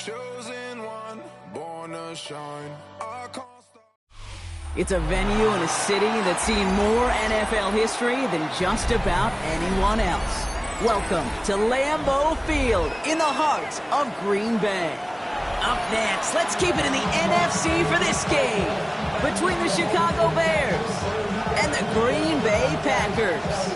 chosen one, born to shine. It's a venue in a city that's seen more NFL history than just about anyone else. Welcome to Lambeau Field in the heart of Green Bay. Up next, let's keep it in the NFC for this game between the Chicago Bears and the Green Bay Packers.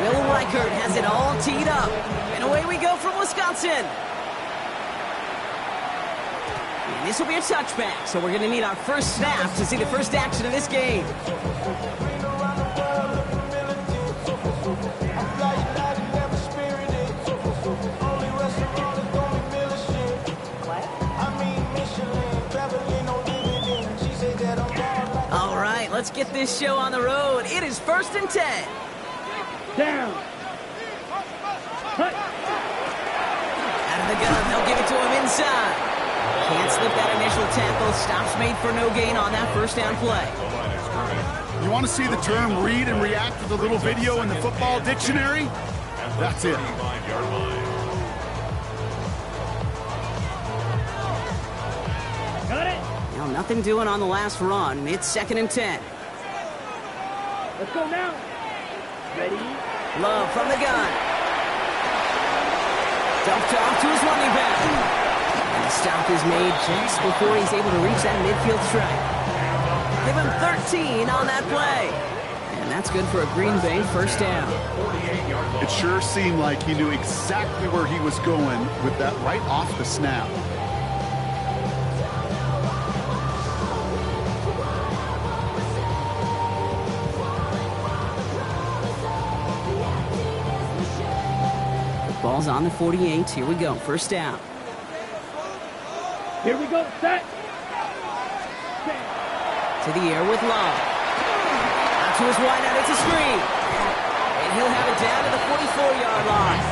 Will Reichert has it all teed up. And away we go from Wisconsin. And this will be a touchback, so we're going to need our first snap to see the first action of this game. All right, let's get this show on the road. It is 1st and 10. Down. Cut. Out of the gun, they'll give it to him inside. Can't slip that initial tackle. Stops made for no gain on that first down play. You want to see the term read and react with a little video in the football dictionary? That's it. Got it. Now, nothing doing on the last run. It's 2nd and 10. Let's go now. Ready? Love from the gun. Dumped off to his running back. And the stop is made just before he's able to reach that midfield strike. Give him 13 on that play. And that's good for a Green Bay first down. It sure seemed like he knew exactly where he was going with that right off the snap. Ball's on the 48. Here we go. First down. Here we go. Set. To the air with Love. Out to his wideout. It's a screen. And he'll have it down to the 44-yard line.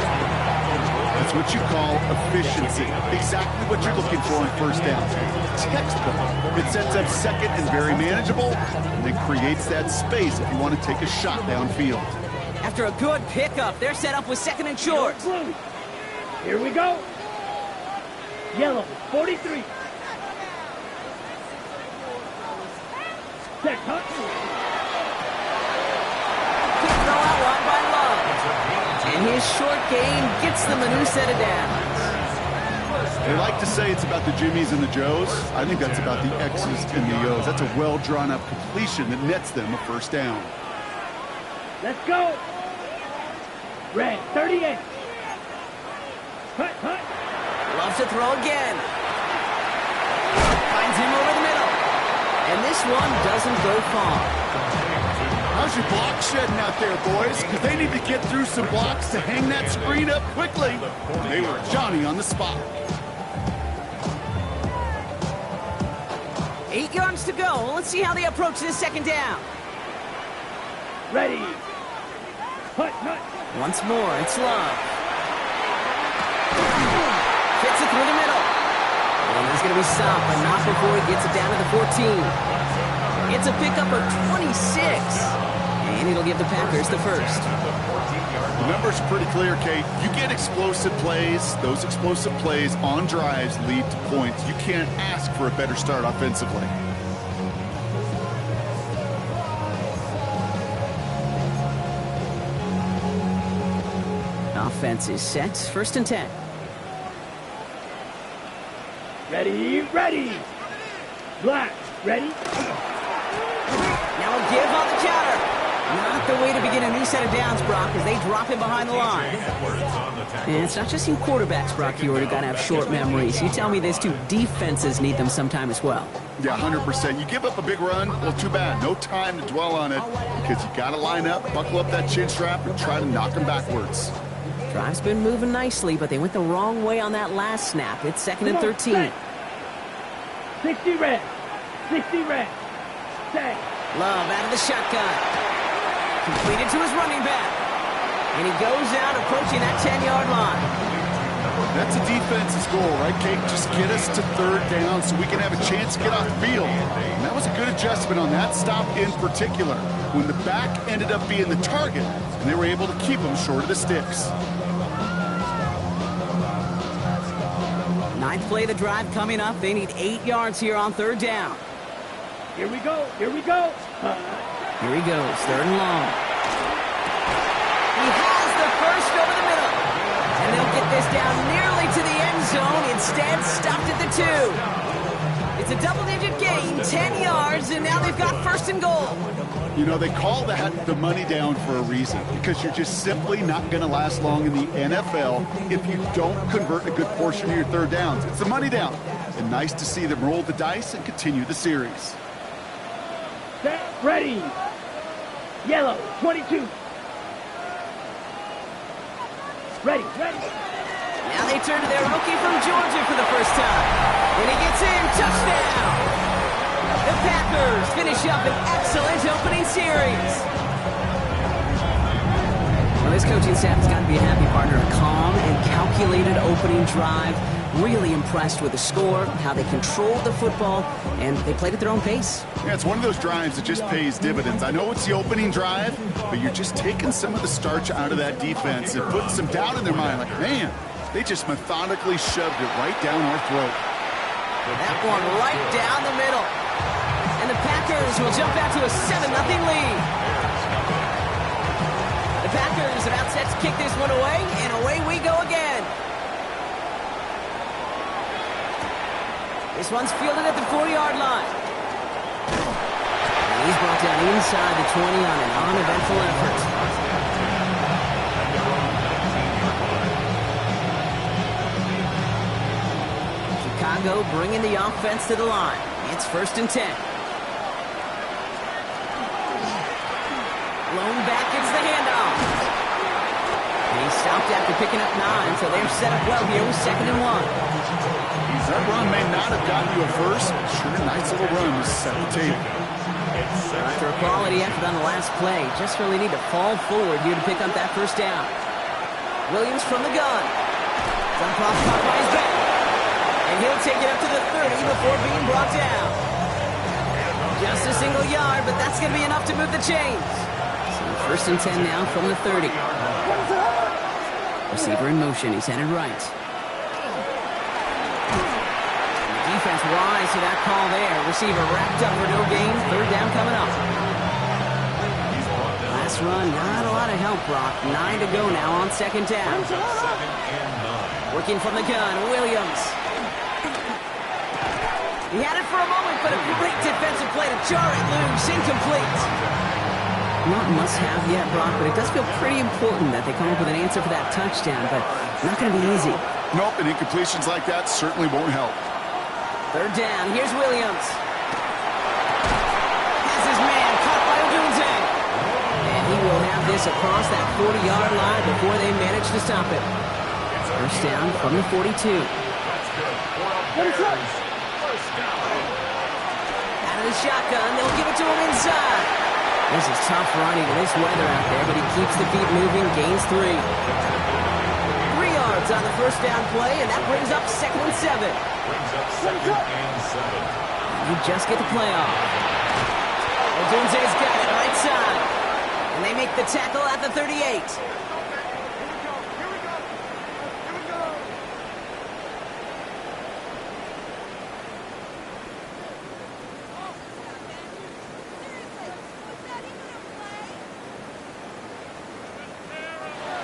That's what you call efficiency. Exactly what you're looking for in first down. Textbook. It sets up second and very manageable, and then creates that space if you want to take a shot downfield. After a good pickup, they're set up with 2nd and short. Blue. Here we go. Yellow, 43. Set, cut. Quick throw out wide by Love. And his short gain gets them a new set of downs. They like to say it's about the Jimmies and the Joes. I think that's about the X's and the O's. That's a well-drawn-up completion that nets them a first down. Let's go. Red, 38. Cut, cut. Loves to throw again. Finds him over the middle. And this one doesn't go far. How's your block shedding out there, boys? Because they need to get through some blocks to hang that screen up quickly. They were Johnny on the spot. 8 yards to go. Let's see how they approach this 2nd down. Ready. Cut, cut. Once more, it's Love. Fits it through the middle. And he's going to be stopped, but not before he gets it down to the 14. It's a pickup of 26. And it'll give the Packers the first. The numbers are pretty clear, Kate. You get explosive plays. Those explosive plays on drives lead to points. You can't ask for a better start offensively. Offense is set. 1st and 10. Ready, ready. Black, ready. Now a give on the counter. Not the way to begin a new set of downs, Brock, as they drop him behind the line. And it's not just you quarterbacks, Brock, you already got to have short memories. You tell me this too, defenses need them sometime as well. Yeah, 100%. You give up a big run, well, too bad. No time to dwell on it because you got to line up, buckle up that chin strap, and try to knock them backwards. Drive's been moving nicely, but they went the wrong way on that last snap. It's 2nd and 13. 60 red. 60 red. Set. Love out of the shotgun. Completed to his running back. And he goes out approaching that 10-yard line. That's a defense's goal, right, Kate? Just get us to third down so we can have a chance to get off the field. And that was a good adjustment on that stop in particular, when the back ended up being the target, and they were able to keep them short of the sticks. Ninth play of the drive coming up. They need 8 yards here on third down. Here we go. Here we go. Here he goes, third and long. He has the first over the middle. And they'll get this down nearly to the end zone. Instead, stopped at the 2. It's a double-digit gain, 10 yards, and now they've got first and goal. You know, they call that the money down for a reason, because you're just simply not going to last long in the NFL if you don't convert a good portion of your third downs. It's the money down. And nice to see them roll the dice and continue the series. Set, ready. Yellow, 22. Ready. Now they turn to their rookie from Georgia for the first time. And he gets in, touchdown! The Packers finish up an excellent opening series. Well, this coaching staff has got to be a happy partner. A calm and calculated opening drive. Really impressed with the score, how they controlled the football, and they played at their own pace. Yeah, it's one of those drives that just pays dividends. I know it's the opening drive, but you're just taking some of the starch out of that defense and putting some doubt in their mind. Like, man, they just methodically shoved it right down our throat. That one right down the middle. And the Packers will jump out to a 7-0 lead. The Packers about set to kick this one away, and away we go again. This one's fielded at the 4-yard line. And he's brought down inside the 20 on an uneventful effort. Chicago bringing the offense to the line. It's 1st and 10. Blown back, gets the handoff. And he stopped after picking up 9, so they're set up well here with 2nd and 1. That run may not have gotten you a first. Sure, nice little run to set the table. After a quality effort on the last play, just really need to fall forward here to pick up that first down. Williams from the gun. Some cross caught by his back. And he'll take it up to the 30 before being brought down. Just a single yard, but that's going to be enough to move the chains. So 1st and 10 now from the 30. Receiver in motion. He's headed right. Defense wise to that call there. Receiver wrapped up for no gain. 3rd down coming up. Last run, not a lot of help, Brock. 9 to go now on 2nd down. Working from the gun, Williams. He had it for a moment, but a great defensive play to jar it loose. Incomplete. Not must-have yet, Brock, but it does feel pretty important that they come up with an answer for that touchdown, but not going to be easy. Nope, and incompletions like that certainly won't help. 3rd down, here's Williams. Has his man caught by Odunze. And he will have this across that 40-yard line before they manage to stop it. 1st down from the 42. Out of the shotgun, they'll give it to him inside. This is tough running in this weather out there, but he keeps the feet moving, gains 3. 3 yards on the 1st down play, and that brings up 2nd and 7. You just get the play off. Odunze's got it right side. And they make the tackle at the 38.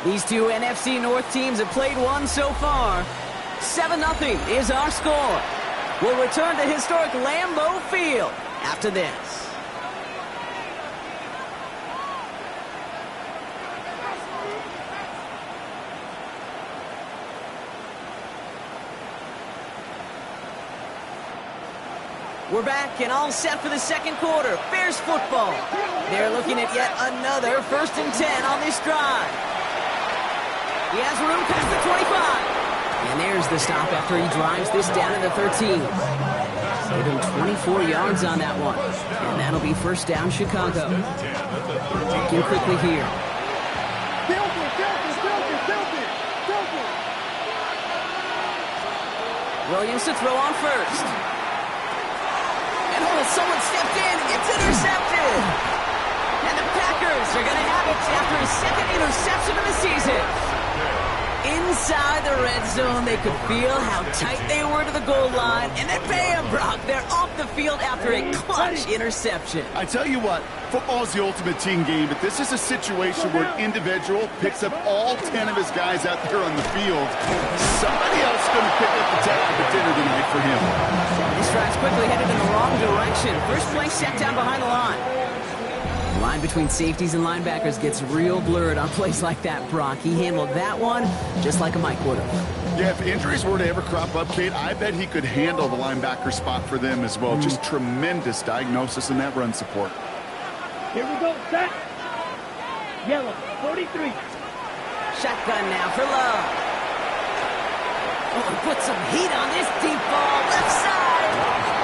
These two NFC North teams have played one so far. 7-0 is our score. We'll return to historic Lambeau Field after this. We're back and all set for the 2nd quarter. Bears football. They're looking at yet another 1st and 10 on this drive. He has room past the 25. And there's the stop after he drives this down to the 13. Give him 24 yards on that one. And that'll be 1st down Chicago. Looking quickly here. Williams to throw on first. And someone stepped in. It's intercepted. And the Packers are going to have it after his second interception of the season. Inside the red zone, they could feel how tight they were to the goal line. And then bam, Brock, they're off the field after a clutch interception. I tell you what, football is the ultimate team game, but this is a situation where an individual picks up all 10 of his guys out there on the field. Somebody else is going to pick up the tab at dinner tonight for him. This drive's quickly headed in the wrong direction. First play set down behind the line. The line between safeties and linebackers gets real blurred on plays like that, Brock. He handled that one just like a Mike would have. Yeah, if injuries were to ever crop up, Kate, I bet he could handle the linebacker spot for them as well. Just tremendous diagnosis in that run support. Here we go, set. Yellow, 43. Shotgun now for Love. Oh, put some heat on this deep ball, left side.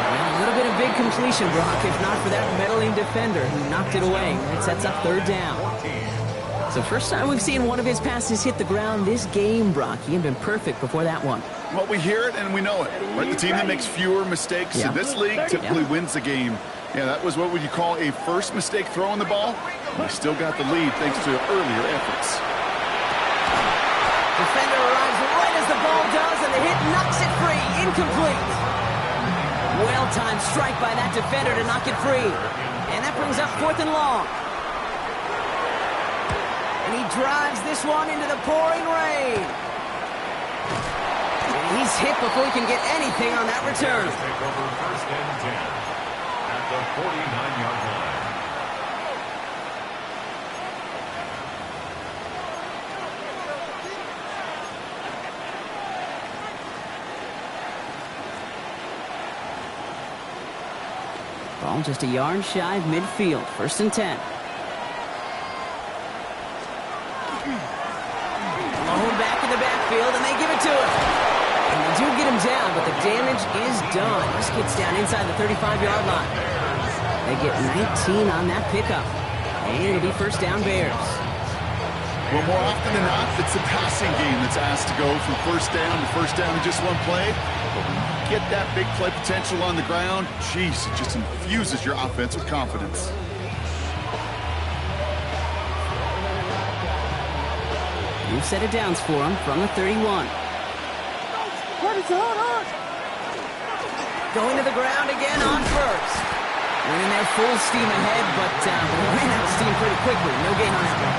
A little bit of big completion, Brock, if not for that meddling defender who knocked it away. That sets up third down. It's the first time we've seen one of his passes hit the ground this game, Brock. He had been perfect before that one. Well, we hear it and we know it. Right? The team that makes fewer mistakes in this league typically wins the game. Yeah, that was what would you call a first mistake throwing the ball. And they still got the lead thanks to earlier efforts. Defender arrives right as the ball does, and the hit knocks it free. Incomplete. Well-timed strike by that defender to knock it free. And that brings up 4th and long. And he drives this one into the pouring rain. And he's hit before he can get anything on that return. Take over 1st and 10 at the 49-yard line. Ball just a yard shy of midfield. 1st and 10. Malone back in the backfield, and they give it to him. And they do get him down, but the damage is done. This gets down inside the 35-yard line. They get 19 on that pickup. And it'll be 1st down Bears. Well, more often than not, it's the passing game that's asked to go from 1st down to 1st down in just one play. But when you get that big play potential on the ground, geez, it just infuses your offense with confidence. New set of downs for him from the 31. Going to the ground again on 1st. Winning their full steam ahead, but they ran out of steam pretty quickly. No gain on that one.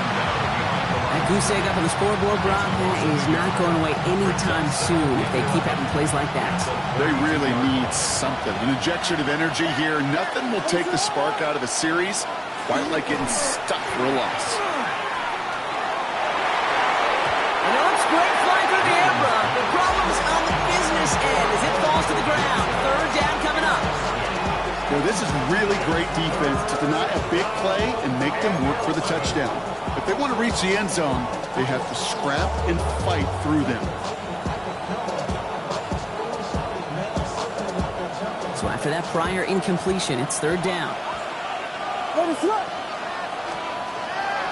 That goose egg up on the scoreboard, Brock, is not going away anytime soon if they keep having plays like that. They really need something. An injection of energy here. Nothing will take the spark out of a series quite like getting stuck for a loss. And it looks great flying through the air, Brock. The problem's on the business end as it falls to the ground. 3rd down coming up. Well, this is really great defense to deny a big play and make them work for the touchdown. If they want to reach the end zone, they have to scrap and fight through them. So after that prior incompletion, it's 3rd down.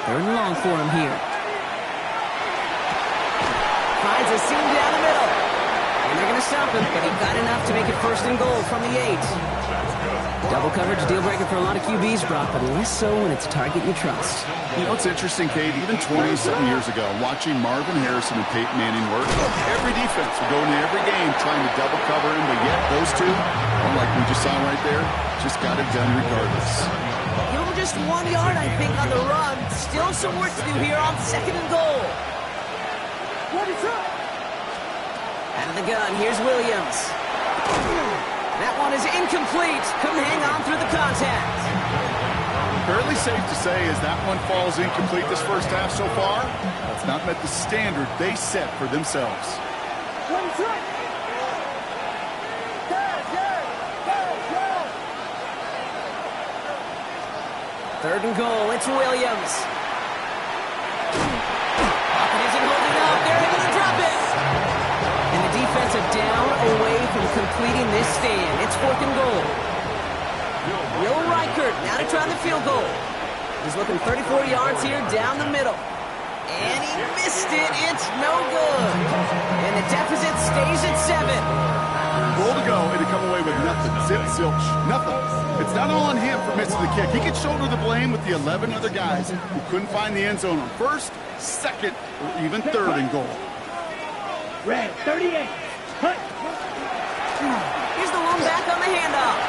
3rd and long for him here. Finds a seam down the middle. And they're going to stop him, but he got enough to make it 1st and goal from the 8. Double coverage, deal breaker for a lot of QBs, Brock, but less so when it's a target you trust. You know, it's interesting, Kate, even 20-something years ago, watching Marvin Harrison and Peyton Manning work, every defense would go into every game trying to double cover him, but yet those two, like we just saw right there, just got it done regardless. Give him just 1 yard, I think, on the run. Still some work to do here on 2nd and goal. Out of the gun, here's Williams. That one is incomplete. Couldn't hang on through the contact. Fairly safe to say as that one falls incomplete this first half so far, that's not met the standard they set for themselves. 3rd and goal, it's Williams. Pocket isn't holding up. They're able to drop it. And the defensive down away from completing this stand. It's 4th and goal. Will Reichert now to try the field goal. He's looking 34 yards here down the middle. And he missed it. It's no good. And the deficit stays at 7. goal to go, and to come away with nothing. Zip, zilch, nothing. It's not all on him for missing the kick. He can shoulder the blame with the 11 other guys who couldn't find the end zone on first, second, or even third and goal. Red, 38. Hut. Here's the one back on the handoff.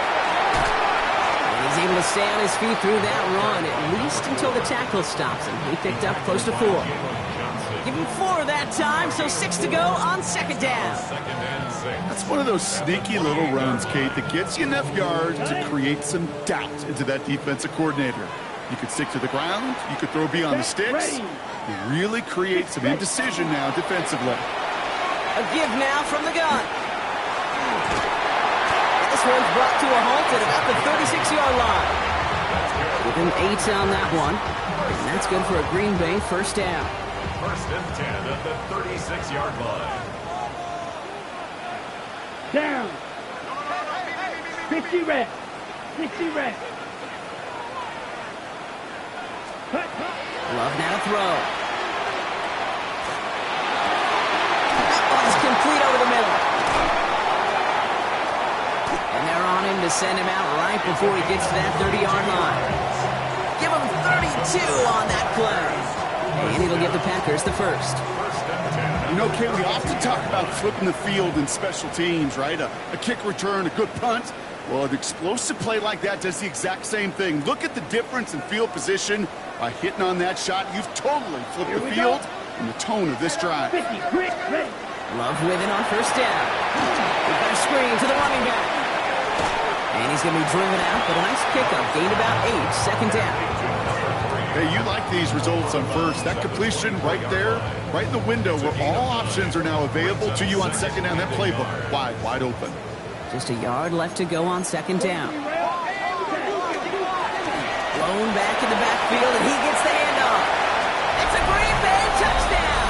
And he's able to stay on his feet through that run, at least until the tackle stops him. He picked up close to 4. Give him 4 that time, so 6 to go on second down. That's one of those sneaky little runs, Kate, that gets you enough yards to create some doubt into that defensive coordinator. You could stick to the ground, you could throw beyond the sticks. You really create some indecision now defensively. A give now from the gun. This one's brought to a halt at about the 36-yard line. Give him 8 on that one. And that's good for a Green Bay first down. First and 10 at the 36-yard line. Down. 50 red. 60 red. Hut. Love now to throw. That one's complete over the middle. And they're on him to send him out right before he gets to that 30-yard line. Give him 32 on that play. And it'll give the Packers the first. You know, Kate, we often talk about flipping the field in special teams, right? A kick return, a good punt. Well, an explosive play like that does the exact same thing. Look at the difference in field position. By hitting on that shot, you've totally flipped the field and the tone of this drive. 50, quick, ready. Love with it on first down. We've got a screen to the running back. And he's going to be driven out, but a nice pickup. Gained about 8, second down. Hey, you like these results on first. That completion right there, right in the window where all options are now available to you on second down. That playbook wide open. Just a yard left to go on second down. Blown back in the backfield, and he gets the handoff. It's a Green Bay touchdown.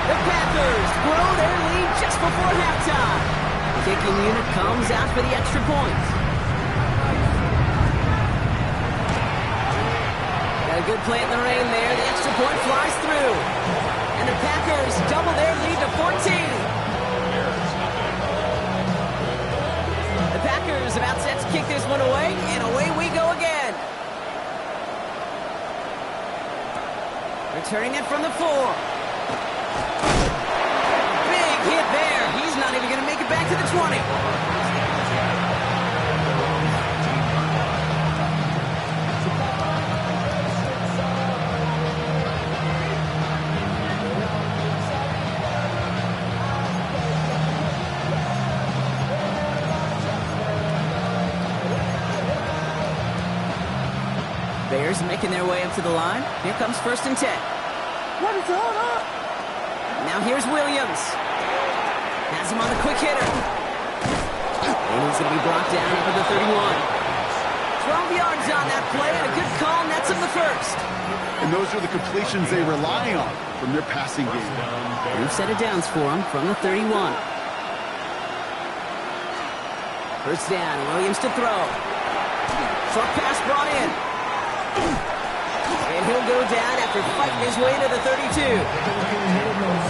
The Packers grow their lead just before halftime. The kicking unit comes out for the extra point. Got a good play in the rain there. The extra point flies through. And the Packers double their lead to 14. The Packers about set to kick this one away, and away we go again. Returning it from the 4. Big hit there. He's not even going to make it back to the 20. Bears making their way up to the line. Here comes first and 10. What is going on? Now here's Williams. Has him on the quick hitter. And he's going to be brought down for the 31. 12 yards on that play, and a good call nets him the first. And those are the completions they rely on from their passing game. New set of downs for him from the 31. First down, Williams to throw. Short pass brought in. And he'll go down after fighting his way to the 32.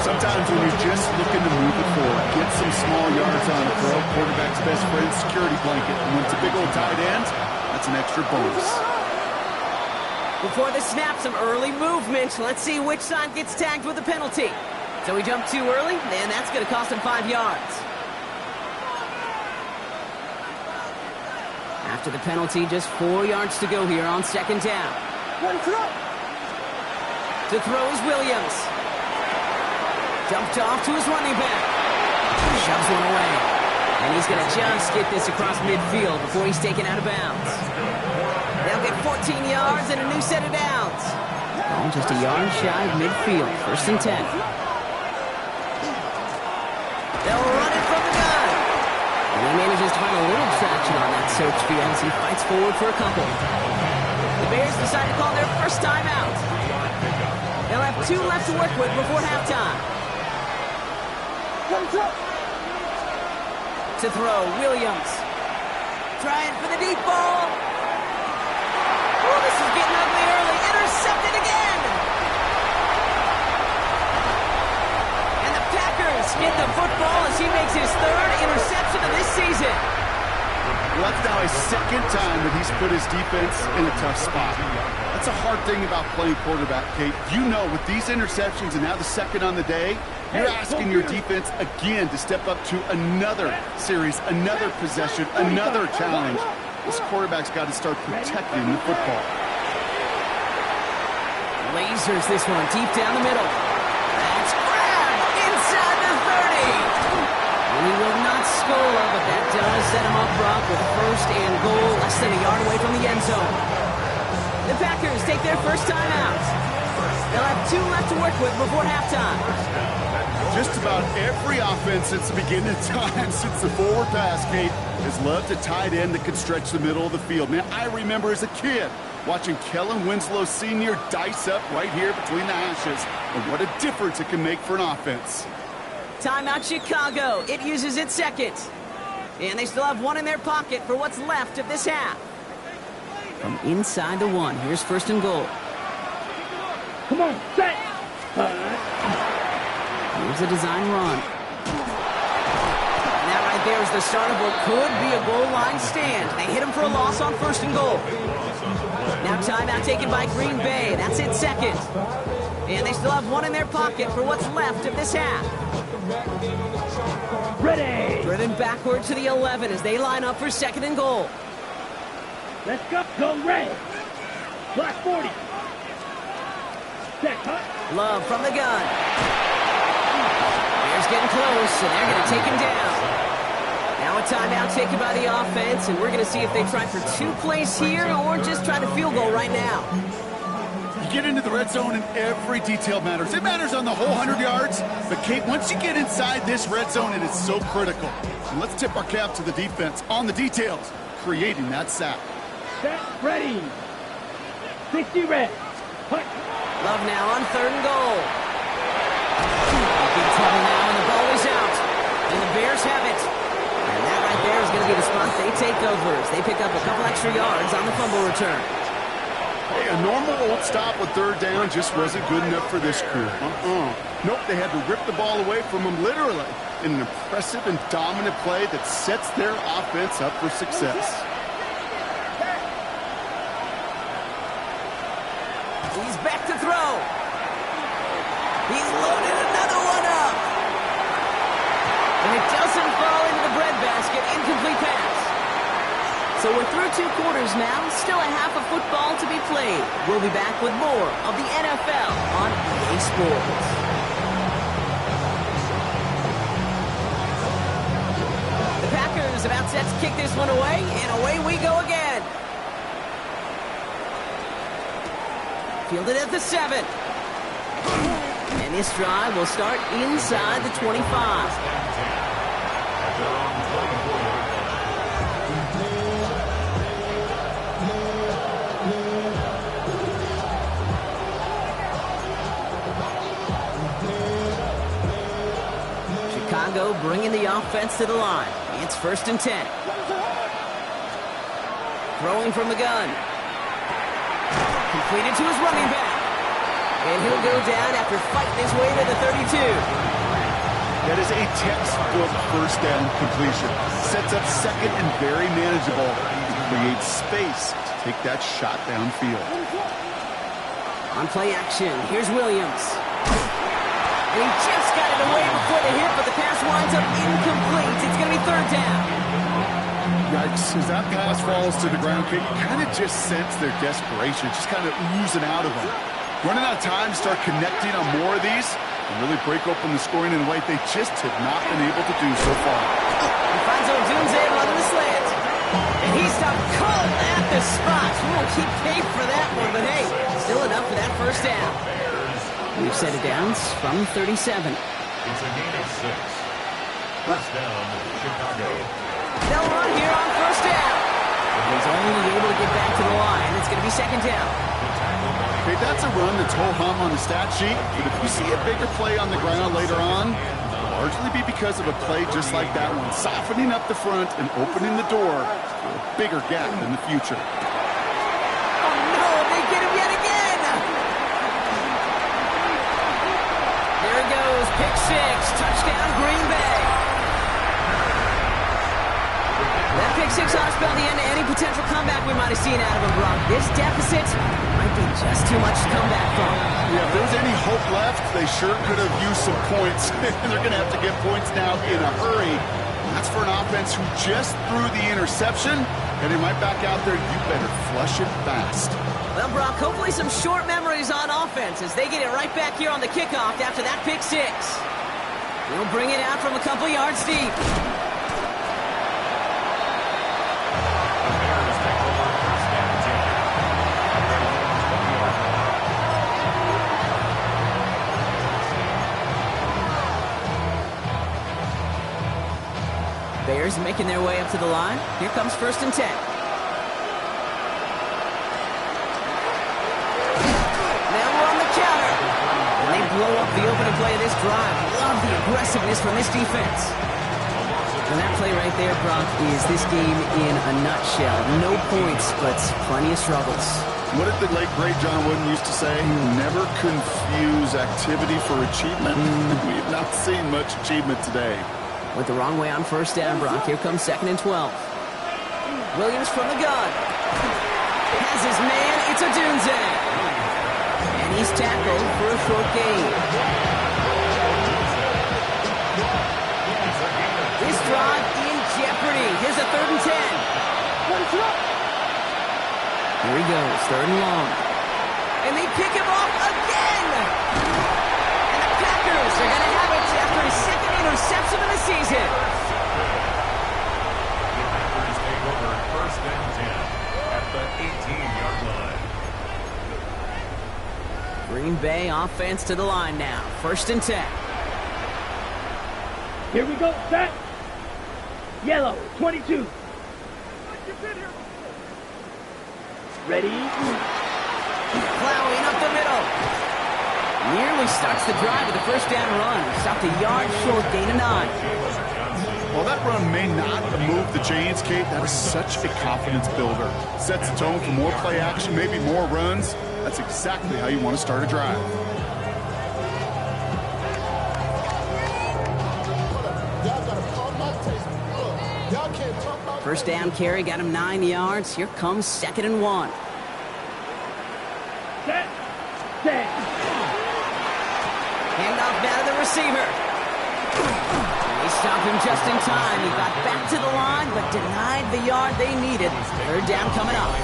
Sometimes when you're just looking to move it forward, get some small yards on the throw, quarterback's best friend, security blanket. And when it's a big old tight end, that's an extra bonus. Before the snap, some early movement. Let's see which side gets tagged with a penalty. So he jumped too early, and that's going to cost him 5 yards. After the penalty, just 4 yards to go here on second down. To throw is Williams. Dumped off to his running back. Shoves one away. And he's going to just get this across midfield before he's taken out of bounds. They'll get 14 yards and a new set of downs. Oh, just a yard shy of midfield. First and 10. They'll run it from the gun. And he manages to find a little traction on that search field as he fights forward for a couple. The Bears decide to call their first time out. They'll have 2 left to work with before halftime. To throw, Williams. Trying for the deep ball. Oh, this is getting ugly early. Intercepted again. And the Packers get the football as he makes his 3rd season. Well, that's now a second time that he's put his defense in a tough spot. That's a hard thing about playing quarterback, Kate. You know, with these interceptions and now the second on the day, you're asking your defense again to step up to another series, another possession, another challenge. This quarterback's got to start protecting the football. Lasers this one deep down the middle. That's grabbed inside the 30. And he will not score, but that does set him up, Brock, with first and goal, less than a yard away from the end zone. The Packers take their first time out. They'll have 2 left to work with before halftime. Just about every offense since the beginning of time, since the forward pass, Kate, has loved a tight end that can stretch the middle of the field. Man, I remember as a kid watching Kellen Winslow Sr. dice up right here between the hashes. And what a difference it can make for an offense. Timeout Chicago. It uses its second. And they still have 1 in their pocket for what's left of this half. From inside the 1, here's first and goal. Come on, set. Here's a design run. And that right there is the start of what could be a goal line stand. They hit him for a loss on first and goal. Now timeout taken by Green Bay. That's its second. And they still have 1 in their pocket for what's left of this half. Ready. Driven backward to the 11 as they line up for second and goal. Let's go. Go red. Black 40. Set. Cut. Love from the gun. Bears getting close, and they're going to take him down. Now a timeout taken by the offense, and we're going to see if they try for 2 plays here or just try to field goal right now. You get into the red zone and every detail matters. It matters on the whole 100 yards. But, Kate, once you get inside this red zone, it is so critical. And let's tip our cap to the defense on the details, creating that sack. Set. Ready. 60 red. Cut. Love now on third and goal. Big trouble now, and the ball is out. And the Bears have it. And that right there is going to be the spot they take over as they pick up a couple extra yards on the fumble return. Hey, a normal old stop with third down just wasn't good enough for this crew. Nope, they had to rip the ball away from them literally in an impressive and dominant play that sets their offense up for success. He's back to throw. He's loaded another one up. And it doesn't fall into the breadbasket. Incomplete pass. So we're through 2 quarters now. Still a half of football to be played. We'll be back with more of the NFL on EA Sports. The Packers about set to kick this one away, and away we go again. Fielded at the 7. And this drive will start inside the 25. Chicago bringing the offense to the line. It's first and 10. Throwing from the gun. Completed to his running back. And he'll go down after fighting his way to the 32. That is a textbook first down completion. Sets up second and very manageable. It creates space to take that shot downfield. On play action, here's Williams. And he just got it away before the hit, but the pass winds up incomplete. It's going to be third down. Yikes, as that pass falls to the ground, Kate, you kind of just sense their desperation, just kind of oozing out of them. Running out of time to start connecting on more of these and really break open the scoring in a way they just have not been able to do so far. He finds Odunze running the slant. And he stopped cold at the spot. We won't keep paid for that one, but hey, still enough for that first down. We've set it down from 37. It's a gain of 6. First down, Chicago. They'll run here on first down. He's only able to get back to the line. It's going to be second down. Okay, that's a run that's ho-hum on the stat sheet, but if you see a bigger play on the ground later on, it'll largely be because of a play just like that one, softening up the front and opening the door for a bigger gap in the future. Oh no, they get him yet again. There he goes, pick 6, touchdown Green Bay. 6 ought to spell the end to any potential comeback we might have seen out of him, Brock. This deficit might be just too much to come back from. Yeah, if there was any hope left, they sure could have used some points. They're going to have to get points now in a hurry. That's for an offense who just threw the interception, and they might back out there. You better flush it fast. Well, Brock, hopefully some short memories on offense as they get it right back here on the kickoff after that pick 6. We'll bring it out from a couple yards deep. Bears making their way up to the line. Here comes 1st and 10. Now we're on the counter. And they blow up the opening play of this drive. Love the aggressiveness from this defense. And that play right there, Brock, is this game in a nutshell. No points, but plenty of struggles. What did the late, great John Wooden used to say? Never confuse activity for achievement. We have not seen much achievement today. Went the wrong way on 1st down, Brock. Here comes 2nd and 12. Williams from the gun. Has his man. It's a Dunze. And he's tackled for a short gain. This drive in jeopardy. Here's a 3rd and 10. Here he goes, 3rd and long. And they pick him off again. And the Packers are going to have it after his 2nd interception of the season. The Packers take over 1st and 10 at the 18-yard line. Green Bay offense to the line now. 1st and 10. Here we go, set. Yellow, 22. Ready? Plowing up the middle. Nearly starts the drive with a 1st down run. Stopped a yard short, gain of 9. While that run may not have moved the chains, Kate, that is such a confidence builder. Sets the tone for more play action, maybe more runs. That's exactly how you want to start a drive. 1st down carry got him 9 yards. Here comes 2nd and 1. Set. Set. Handoff now to the receiver. They stop him just in time. He got back to the line, but denied the yard they needed. 3rd down coming up.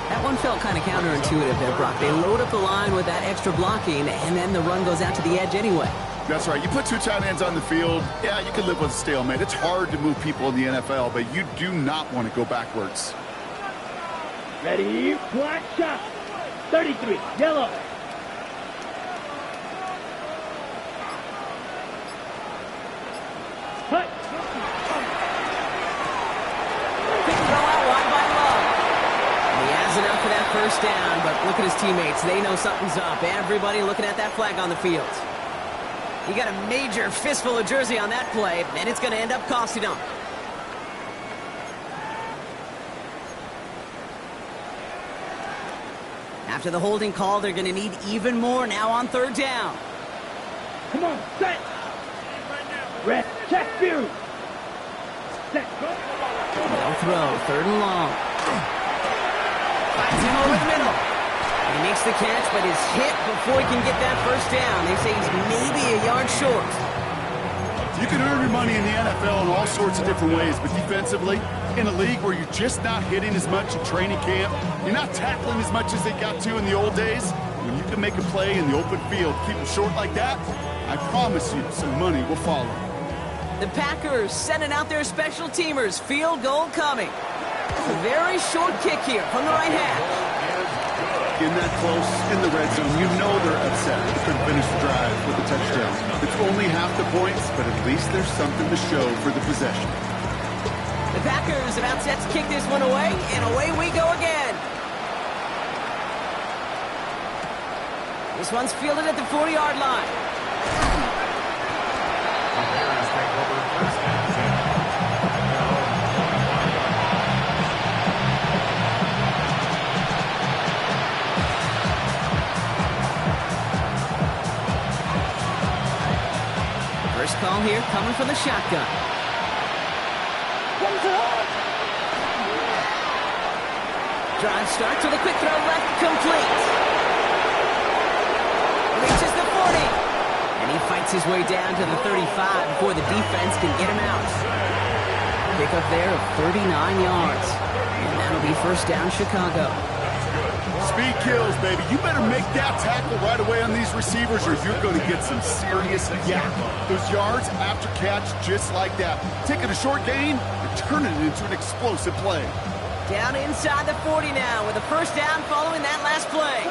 That one felt kind of counterintuitive there, Brock. They load up the line with that extra blocking, and then the run goes out to the edge anyway. That's right. You put 2 tight ends on the field, yeah, you can live with a stalemate. It's hard to move people in the NFL, but you do not want to go backwards. Ready? Black shot. 33. Yellow. Hut. Quick throw out wide by Love. He has enough for that 1st down, but look at his teammates. They know something's up. Everybody looking at that flag on the field. He got a major fistful of jersey on that play, and it's going to end up costing him. After the holding call, they're going to need even more now on 3rd down. Come on, set. Red, check, Fury. Set, go. No throw, 3rd and long. Finds him over the middle. He makes the catch, but is hit before he can get that 1st down. They say he's maybe a yard short. You can earn your money in the NFL in all sorts of different ways, but defensively, in a league where you're just not hitting as much in training camp, you're not tackling as much as they got to in the old days, when you can make a play in the open field, keep them short like that, I promise you some money will follow. The Packers sending out their special teamers. Field goal coming. A very short kick here from the right hash. In that close, in the red zone, you know they're upset. They couldn't finish the drive with a touchdown. It's only half the points, but at least there's something to show for the possession. The Packers about set to kick this one away, and away we go again. This one's fielded at the 40-yard line. The Bears take over 1st and 10. First call here coming from the shotgun. Drive starts with a quick throw left, complete. Reaches the 40. And he fights his way down to the 35 before the defense can get him out. Pick up there of 39 yards. And that'll be first down, Chicago. Speed kills, baby. You better make that tackle right away on these receivers or you're going to get some serious yak. Those yards after catch just like that. Taking a short gain and turning it into an explosive play. Down inside the 40 now with a first down following that last play.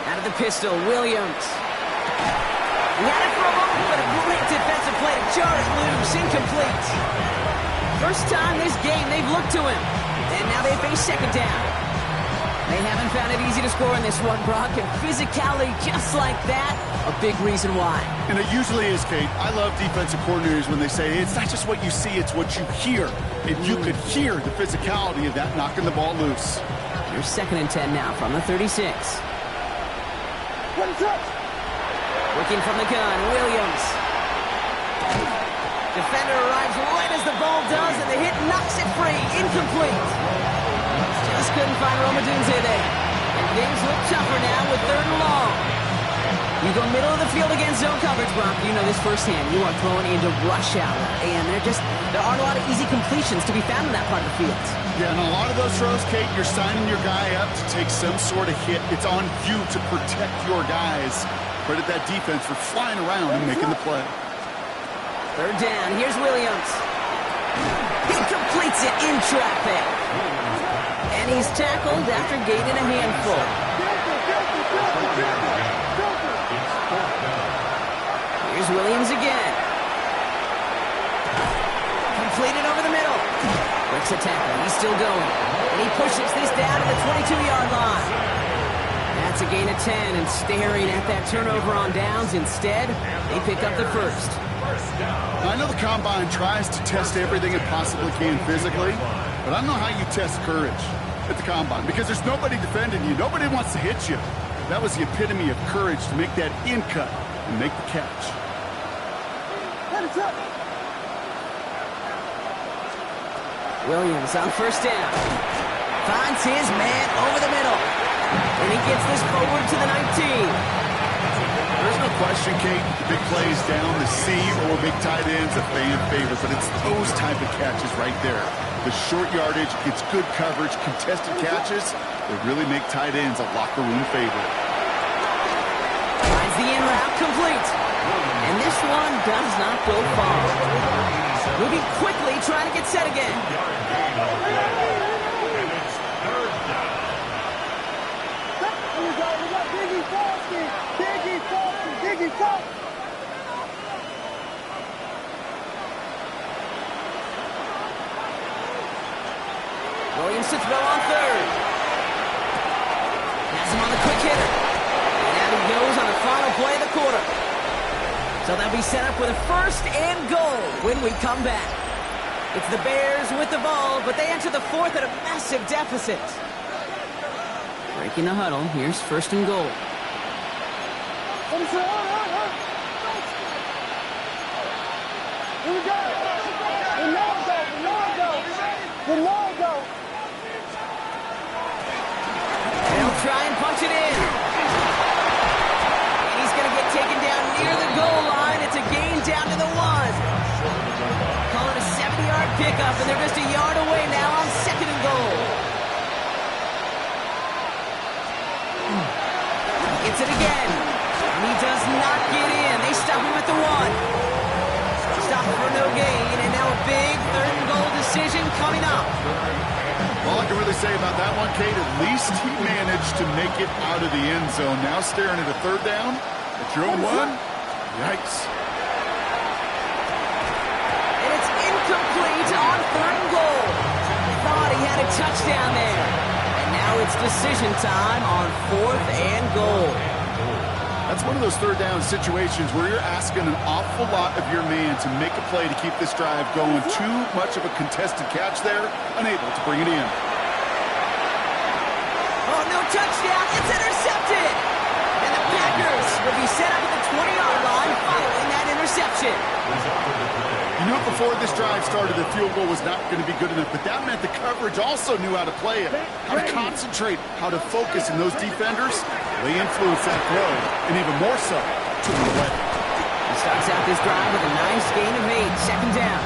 Out of the pistol, Williams. He had it for a moment, but a great defensive play to jar it loose, incomplete. First time this game they've looked to him, and now they face second down. They haven't found it easy to score in this one, Brock, and physicality just like that, a big reason why. And it usually is, Kate. I love defensive coordinators when they say it's not just what you see, it's what you hear. And you could hear the physicality of that knocking the ball loose. Here's 2nd and 10 now from the 36. Working from the gun, Williams. Defender arrives right as the ball does, and the hit knocks it free. Incomplete. Just couldn't find Romadunze there. And things look tougher now with 3rd and long. You go middle of the field against zone coverage, Brock. You know this firsthand. You are throwing into rush hour, and there aren't a lot of easy completions to be found in that part of the field. Yeah, and a lot of those throws, Kate, you're signing your guy up to take some sort of hit. It's on you to protect your guys. Credit that defense for flying around and making the play. 3rd down. Here's Williams. He completes it in traffic. And he's tackled after gaining a handful. Here's Williams again. Completed over the middle. Breaks a tackle. He's still going. And he pushes this down to the 22-yard line. That's a gain of 10, and staring at that turnover on downs. Instead, they pick up the first. I know the Combine tries to test everything it possibly can physically, but I don't know how you test courage at the Combine because there's nobody defending you. Nobody wants to hit you. That was the epitome of courage to make that in cut and make the catch. Williams on first down. Finds his man over the middle. And he gets this forward to the 19. There's no question, Kate, the big plays down the seam or big tight ends a fan favorite, but it's those type of catches right there. The short yardage, it's good coverage, contested catches, they really make tight ends a locker room favorite. Finds the in route complete. And this one does not go far. Moving quickly, trying to get set again. Williams to throw on 3rd. Has him on the quick hitter. And out he goes on the final play of the quarter. So they'll be set up with a 1st and goal when we come back. It's the Bears with the ball, but they enter the 4th at a massive deficit. Breaking the huddle, here's 1st and goal. Here we go. The logo. They'll try and punch it in. And he's going to get taken down near the goal line. It's a gain down to the 1. Call it a 70-yard pickup, and they're just a yard away now on 2nd and goal. Gets it again. And he does not get in. They stop him at the 1. Stop for no gain, and now a big 3rd and goal decision coming up. All I can really say about that one, Kate, at least he managed to make it out of the end zone. Now staring at a 3rd down at your own 1. Yikes. And it's incomplete on 3rd and goal. Thought he had a touchdown there. And now it's decision time on 4th and goal. That's one of those 3rd down situations where you're asking an awful lot of your man to make a play to keep this drive going. Too much of a contested catch there, unable to bring it in. Oh, no touchdown. It's intercepted. And the Packers will be set up at the 20-yard line following that interception. You knew it before this drive started. The field goal was not going to be good enough, but that meant the coverage also knew how to play it, how to concentrate, how to focus, and those defenders, they influenced that throw, and even more so, took it away. He starts out this drive with a nice gain of 8, second down.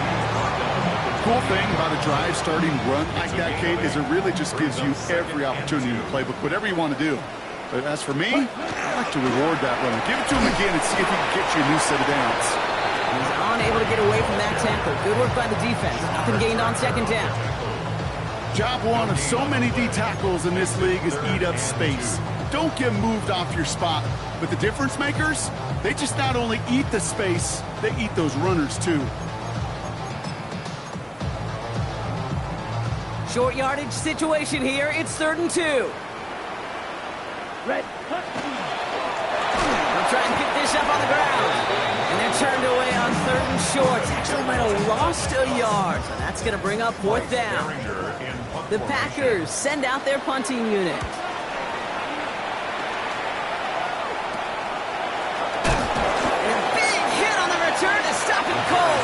Cool thing about a drive starting run like that, Kate, is it really just gives you every opportunity in the playbook, whatever you want to do. But as for me, I like to reward that runner. Give it to him again and see if he can get you a new set of downs. He's unable to get away from that tackle. Good work by the defense. Nothing gained on second down. Job one of so many D tackles in this league is eat up space. Don't get moved off your spot. But the difference makers, they just not only eat the space, they eat those runners too. Short yardage situation here. It's 3rd and 2. Red. They'll try and pick this up on the ground. And they're turned away on 3rd and short. Actually might have lost a yard. So that's going to bring up 4th down. The Packers send out their punting unit. And a big hit on the return to stop him cold.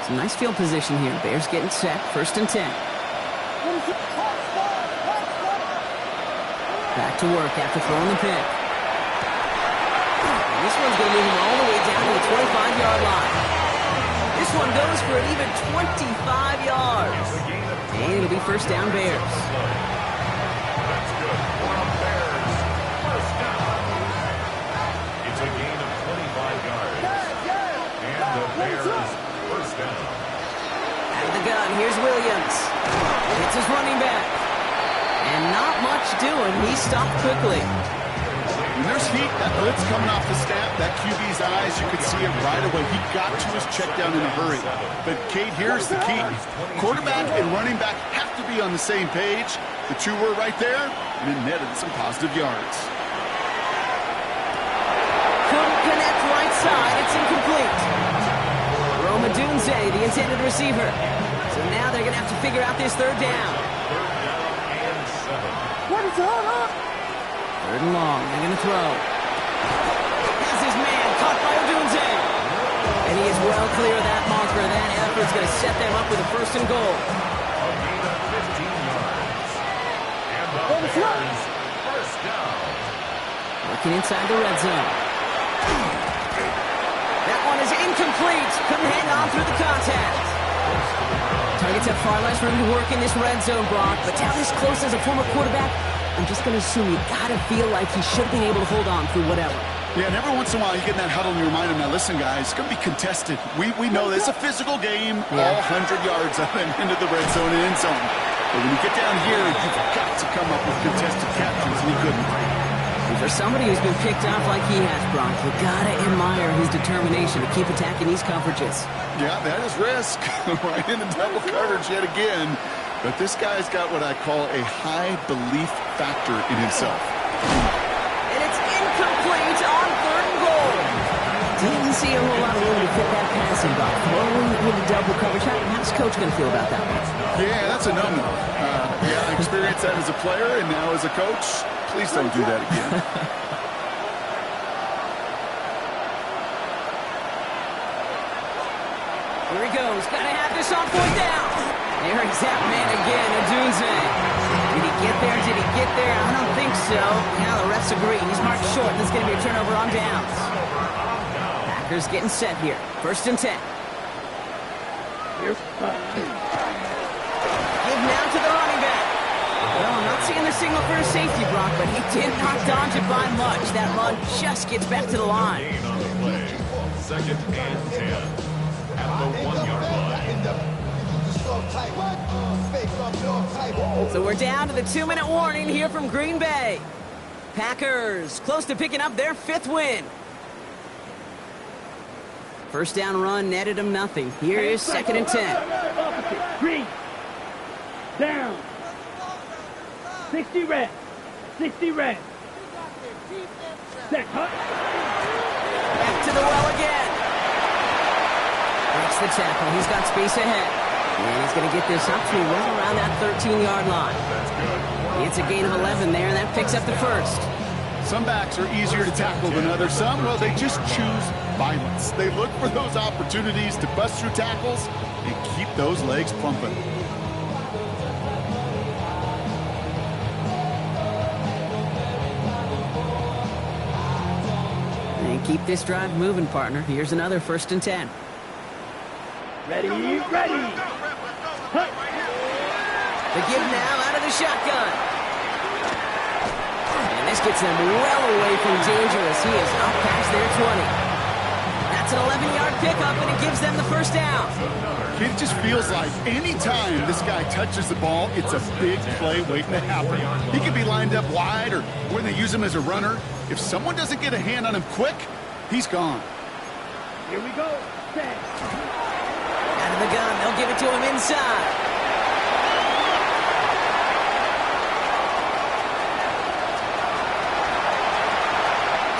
Some nice field position here. Bears getting set. 1st and 10. Back to work after throwing the pick. And this one's going to move him all the way down to the 25-yard line. This one goes for an even 25 yards. And it'll be 1st down Bears. That's good for the Bears. 1st down. It's a gain of 25 yards. And the Bears 1st down. Out of the gun, here's Williams. Hits his running back. And not much doing. He stopped quickly. When there's heat, that blitz coming off the snap, that QB's eyes, you could see it right away. He got to his check down in a hurry. But, Kate, here's the key. Quarterback and running back have to be on the same page. The two were right there, and it netted some positive yards. Couldn't connect right side. It's incomplete. Madunze, the intended receiver. So now they're going to have to figure out this 3rd down. 3rd down and 7. What is up? 3rd and long. They're going to throw. Has his man caught by Madunze. And he is well clear of that marker. That effort's going to set them up with a 1st and goal. A gain of 15 yards. And the Bears 1st down. Working inside the red zone. That one is incomplete. Couldn't hang on through the contact. Targets have far less room to work in this red zone, Brock. But down this close as a former quarterback, I'm just going to assume you got to feel like he should have been able to hold on through whatever. Yeah, and every once in a while you get in that huddle and you remind him, now listen, guys, it's going to be contested. We know it's a physical game, all 100 yards up and into the red zone and end zone. But when you get down here, you've got to come up with contested captures, and he couldn't. And for somebody who's been picked off like he has, Brock, you gotta admire his determination to keep attacking these coverages. Yeah, that is risk. Right into double coverage yet again. But this guy's got what I call a high belief factor in himself. And it's incomplete on 3rd and goal. Didn't see a whole lot of room to fit that passing, Brock. Throwing into double coverage. How's Coach gonna feel about that one? Yeah, that's a no-no. Yeah, I experienced that as a player and now as a coach. Please don't do that again. Here he goes. Gotta have this on 4th down. There's that man again, Adunze. Did he get there? Did he get there? I don't think so. Now the refs agree. He's marked short. There's going to be a turnover on downs. Packers getting set here. 1st and 10. Give now to the running back. Well, I'm not seeing the signal for a safety, Brock, but he did not dodge it by much. That run just gets back to the line. Gain on the play. 2nd and 10. At the 1-yard line. So we're down to the 2-minute warning here from Green Bay. Packers close to picking up their 5th win. 1st down run netted them nothing. Here is 2nd and 10. Green. Down. 60 reps. 60 reps. Set. Cut. Back to the well again. Breaks the tackle. He's got space ahead. And he's going to get this up to right around that 13-yard line. It's a gain of 11 there, and that picks up the first. Some backs are easier to tackle than others. Some, well, they just choose violence. They look for those opportunities to bust through tackles and keep those legs pumping. And keep this drive moving, partner. Here's another 1st and 10. Ready, ready. Cut. The give now out of the shotgun. And this gets them well away from danger as he is up past their 20. That's an 11-yard pickup, and it gives them the first down. It just feels like any time this guy touches the ball, it's a big play waiting to happen. He could be lined up wide or when they use him as a runner. If someone doesn't get a hand on him quick, he's gone. Here we go. Set. Out of the gun, they'll give it to him inside.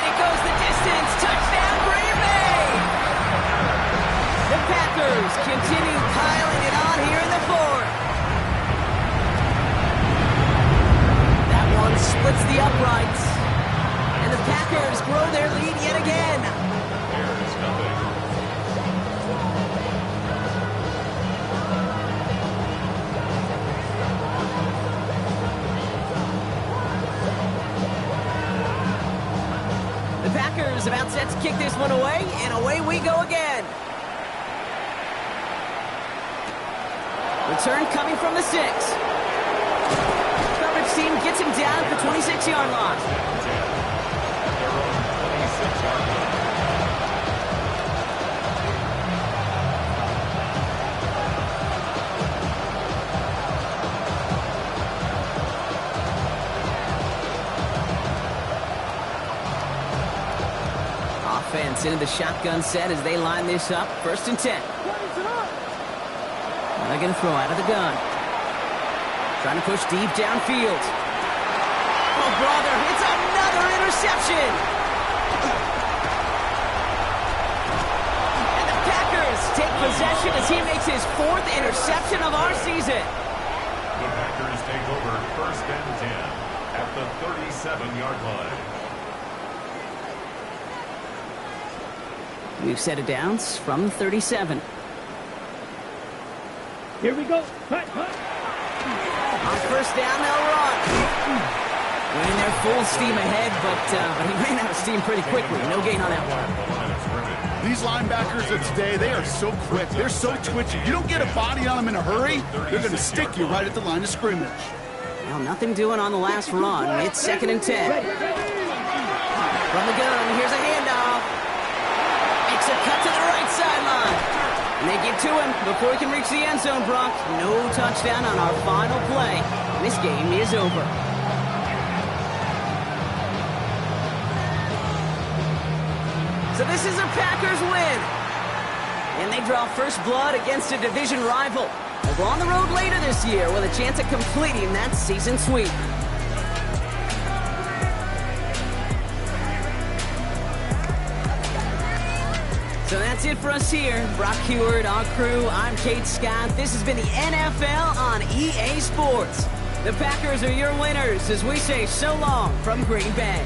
It goes the distance. Touchdown, Green Bay! The Packers continue piling it on here in the 4th. That one splits the uprights. And the Packers grow their lead yet again. There is nothing. The Packers about set to kick this one away, and away we go again. Return coming from the 6. Coverage team gets him down at the 26-yard line. Offense into the shotgun set as they line this up. 1st and 10. They're going to throw out of the gun. Trying to push deep downfield. Oh, brother, it's another interception. And the Packers take possession as he makes his 4th interception of our season. The Packers take over 1st and 10 at the 37-yard line. We've set it down from the 37. Here we go. Cut, cut. On 1st down, they'll run. Running their full steam ahead, but he ran out of steam pretty quickly. No gain on that one. These linebackers of today, they are so quick. They're so twitchy. You don't get a body on them in a hurry, they're going to stick you right at the line of scrimmage. Well, nothing doing on the last run. It's 2nd and 10. From the gun, here's a handoff. Makes a cut to the right sideline. And they get to him before he can reach the end zone, Brock. No touchdown on our final play. This game is over. So this is a Packers win. And they draw first blood against a division rival. We're on the road later this year with a chance at completing that season sweep. So that's it for us here. Brock Heward, our crew, I'm Kate Scott. This has been the NFL on EA Sports. The Packers are your winners as we say so long from Green Bay.